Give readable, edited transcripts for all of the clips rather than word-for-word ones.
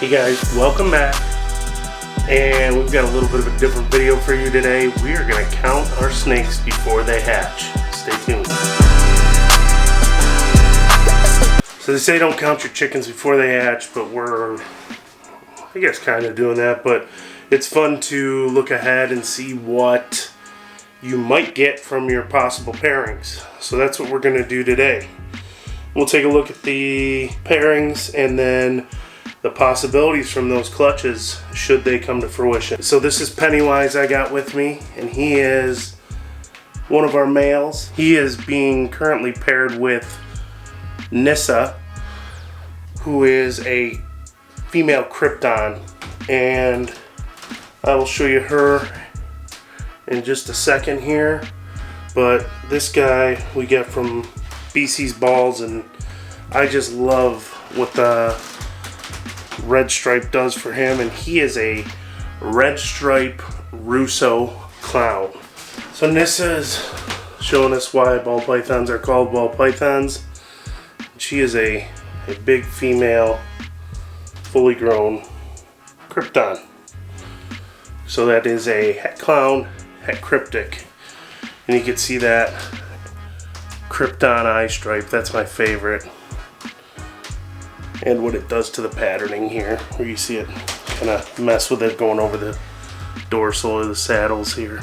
Hey guys, welcome back, and we've got a little bit of a different video for you today. We are going to count our snakes before they hatch. Stay tuned. So they say don't count your chickens before they hatch, but we're, I guess, kind of doing that. But it's fun to look ahead and see what you might get from your possible pairings. So that's what we're going to do today. We'll take a look at the pairings and then the possibilities from those clutches should they come to fruition. So this is Pennywise I got with me, and he is one of our males. He is being currently paired with Nissa, who is a female Krypton, and I will show you her in just a second here. But this guy we get from BC's Balls, and I just love what the red stripe does for him, and he is a red stripe Russo clown. So Nissa is showing us why ball pythons are called ball pythons. She is a big female, fully grown Krypton. So that is a het clown, het cryptic, and you can see that Krypton eye stripe. That's my favorite. And what it does to the patterning here, where you see it kind of mess with it going over the dorsal of the saddles here.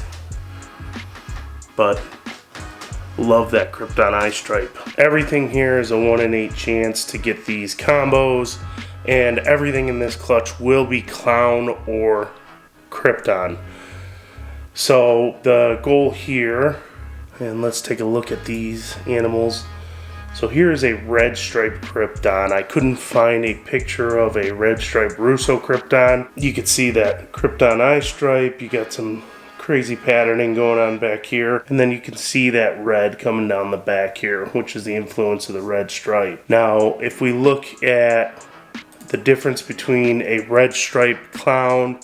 But love that Krypton eye stripe. Everything here is a 1 in 8 chance to get these combos, and everything in this clutch will be clown or Krypton. So the goal here, and let's take a look at these animals. So here is a red stripe Krypton. I couldn't find a picture of a red stripe Russo Krypton. You can see that Krypton eye stripe. You got some crazy patterning going on back here. And then you can see that red coming down the back here, which is the influence of the red stripe. Now, if we look at the difference between a red stripe clown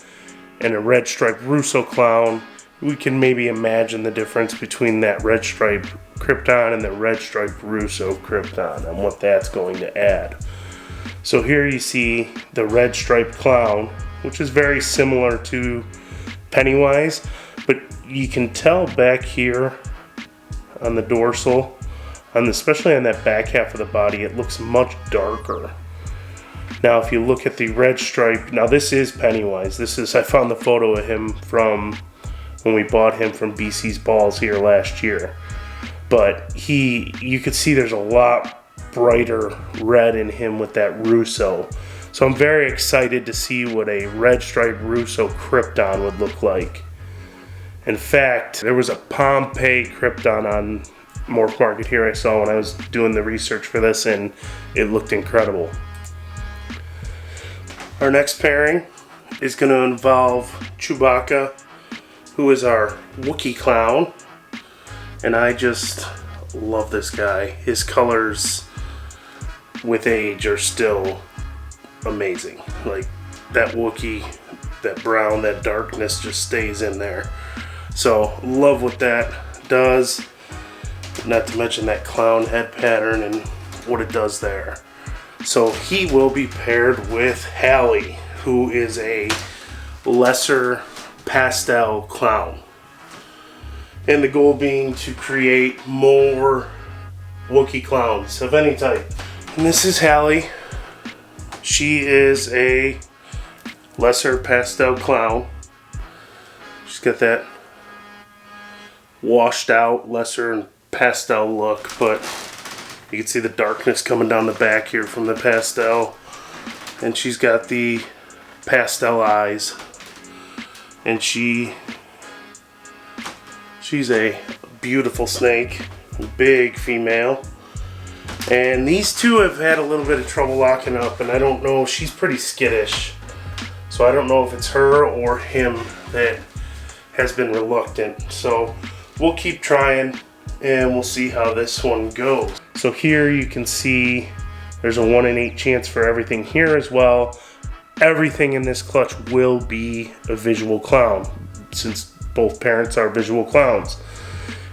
and a red stripe Russo clown, we can maybe imagine the difference between that red stripe Krypton and the red stripe Russo Krypton and what that's going to add. So here you see the red stripe clown, which is very similar to Pennywise, but you can tell back here on the dorsal, especially on that back half of the body, it looks much darker. Now if you look at the red stripe, now this is Pennywise. I found the photo of him from when we bought him from BC's Balls here last year. But you could see there's a lot brighter red in him with that Russo. So I'm very excited to see what a red stripe Russo Krypton would look like. In fact, there was a Pompeii Krypton on MorphMarket here I saw when I was doing the research for this, and it looked incredible. Our next pairing is going to involve Chewbacca, who is our Wookie clown. And I just love this guy. His colors with age are still amazing. Like that Wookie, that brown, that darkness just stays in there. So love what that does. Not to mention that clown head pattern and what it does there. So he will be paired with Hallie, who is a lesser pastel clown. And the goal being to create more Wookie clowns of any type. And this is Hallie. She is a lesser pastel clown. She's got that washed out lesser pastel look, but you can see the darkness coming down the back here from the pastel. And she's got the pastel eyes. And she's a beautiful snake, big female. And these two have had a little bit of trouble locking up, and I don't know, she's pretty skittish. So I don't know if it's her or him that has been reluctant. So we'll keep trying and we'll see how this one goes. So here you can see there's a 1 in 8 chance for everything here as well. Everything in this clutch will be a visual clown, since both parents are visual clowns.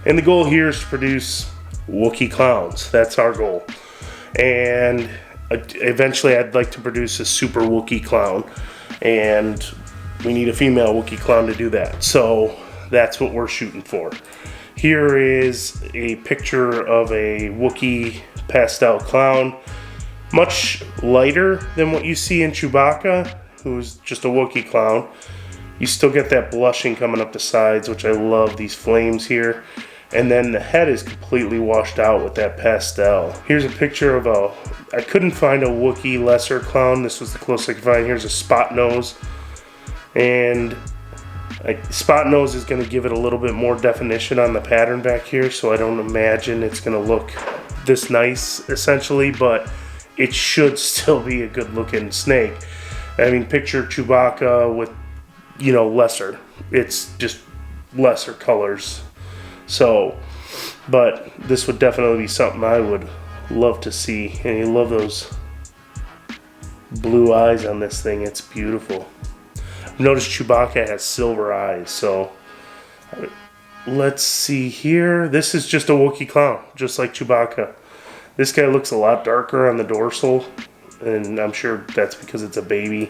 And the goal here is to produce Wookie clowns. That's our goal. And Eventually I'd like to produce a super Wookie clown, and we need a female Wookie clown to do that. So that's what we're shooting for. Here is a picture of a Wookie pastel clown. Much lighter than what you see in Chewbacca, who's just a Wookie clown. You still get that blushing coming up the sides, which I love, these flames here. And then the head is completely washed out with that pastel. Here's a picture of I couldn't find a Wookie lesser clown. This was the closest I could find. Here's a spot nose. And spot nose is going to give it a little bit more definition on the pattern back here, so I don't imagine it's going to look this nice, essentially, but it should still be a good looking snake. I mean, picture Chewbacca with, you know, lesser. It's just lesser colors. So, but this would definitely be something I would love to see. And you love those blue eyes on this thing. It's beautiful. Notice Chewbacca has silver eyes. So, let's see here. This is just a Wookie clown, just like Chewbacca. This guy looks a lot darker on the dorsal, and I'm sure that's because it's a baby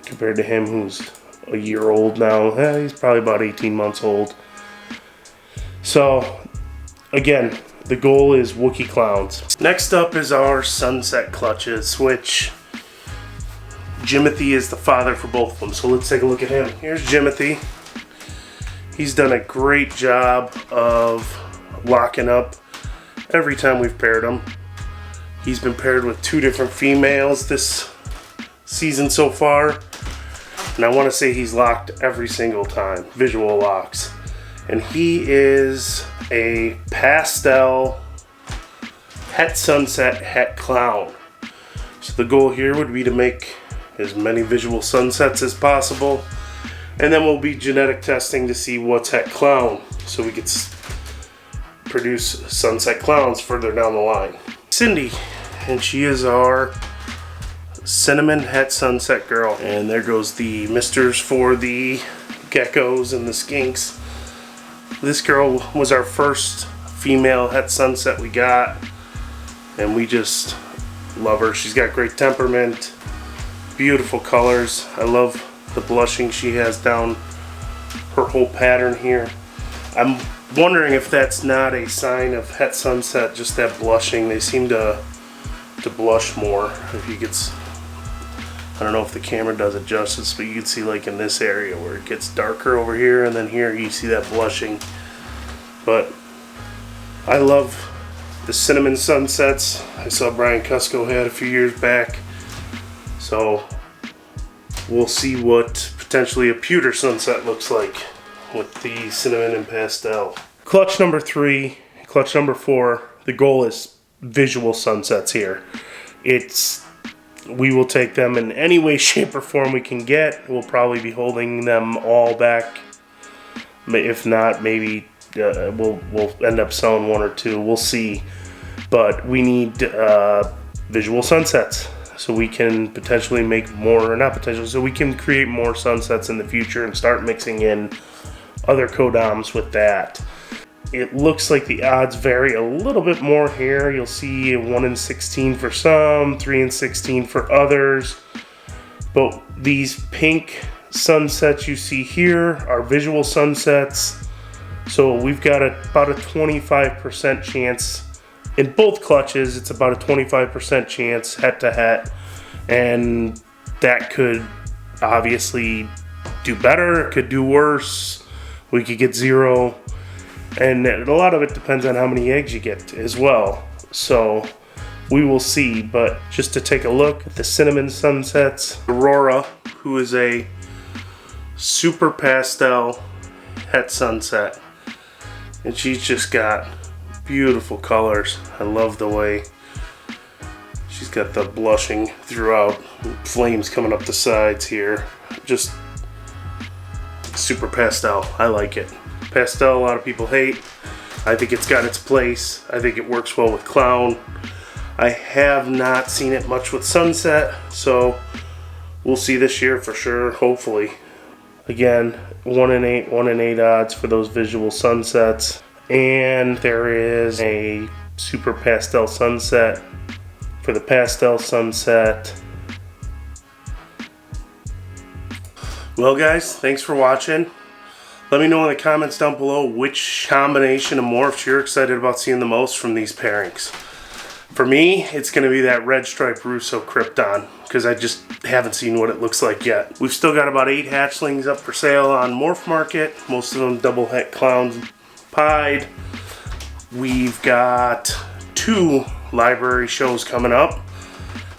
compared to him, who's a year old now. He's probably about 18 months old. So, again, the goal is Wookie clowns. Next up is our sunset clutches, which Jimothy is the father for both of them. So let's take a look at him. Here's Jimothy. He's done a great job of locking up every time we've paired him. He's been paired with 2 different females this season so far. And I want to say he's locked every single time. Visual locks. And he is a pastel het sunset het clown. So the goal here would be to make as many visual sunsets as possible. And then we'll be genetic testing to see what's het clown, so we could produce sunset clowns further down the line. Cindy, and she is our cinnamon het sunset girl. And there goes the misters for the geckos and the skinks. This girl was our first female het sunset we got, and we just love her. She's got great temperament, beautiful colors. I love the blushing she has down her whole pattern here. I'm wondering if that's not a sign of het sunset, just that blushing. They seem to blush more. If you could, I don't know if the camera does it justice, but you can see like in this area where it gets darker over here, and then here you see that blushing. But I love the cinnamon sunsets. I saw Brian Cusco had a few years back. So we'll see what potentially a pewter sunset looks like with the cinnamon and pastel. Clutch number 3, clutch number 4, the goal is visual sunsets here. We will take them in any way, shape, or form we can get. We'll probably be holding them all back. If not, maybe we'll end up selling 1 or 2. We'll see. But we need visual sunsets, so we can potentially make more, or not potentially, so we can create more sunsets in the future and start mixing in other codoms with that. It looks like the odds vary a little bit more here. You'll see a 1 in 16 for some, 3 in 16 for others. But these pink sunsets you see here are visual sunsets. So we've got about a 25% chance. In both clutches, it's about a 25% chance het to het. And that could obviously do better, it could do worse. We could get 0. And a lot of it depends on how many eggs you get as well. So we will see. But just to take a look at the cinnamon sunsets, Aurora, who is a super pastel het sunset. And she's just got beautiful colors. I love the way she's got the blushing throughout, flames coming up the sides here. Just super pastel. I like it. Pastel, a lot of people hate. I think it's got its place. I think it works well with clown. I have not seen it much with sunset, so we'll see this year for sure, hopefully. Again, 1 in 8 odds for those visual sunsets. And there is a super pastel sunset for the pastel sunset. Well guys, thanks for watching. Let me know in the comments down below which combination of morphs you're excited about seeing the most from these pairings. For me, it's going to be that red stripe Russo Krypton, because I just haven't seen what it looks like yet. We've still got about 8 hatchlings up for sale on MorphMarket, most of them double het clowns pied. We've got 2 library shows coming up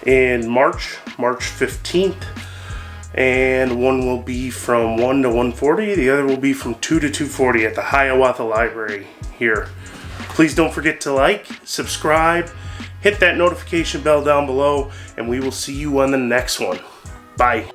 in March 15th. And one will be from 1 to 140, the other will be from 2 to 240 at the Hiawatha Library here. Please don't forget to like, subscribe, hit that notification bell down below, and we will see you on the next one. Bye.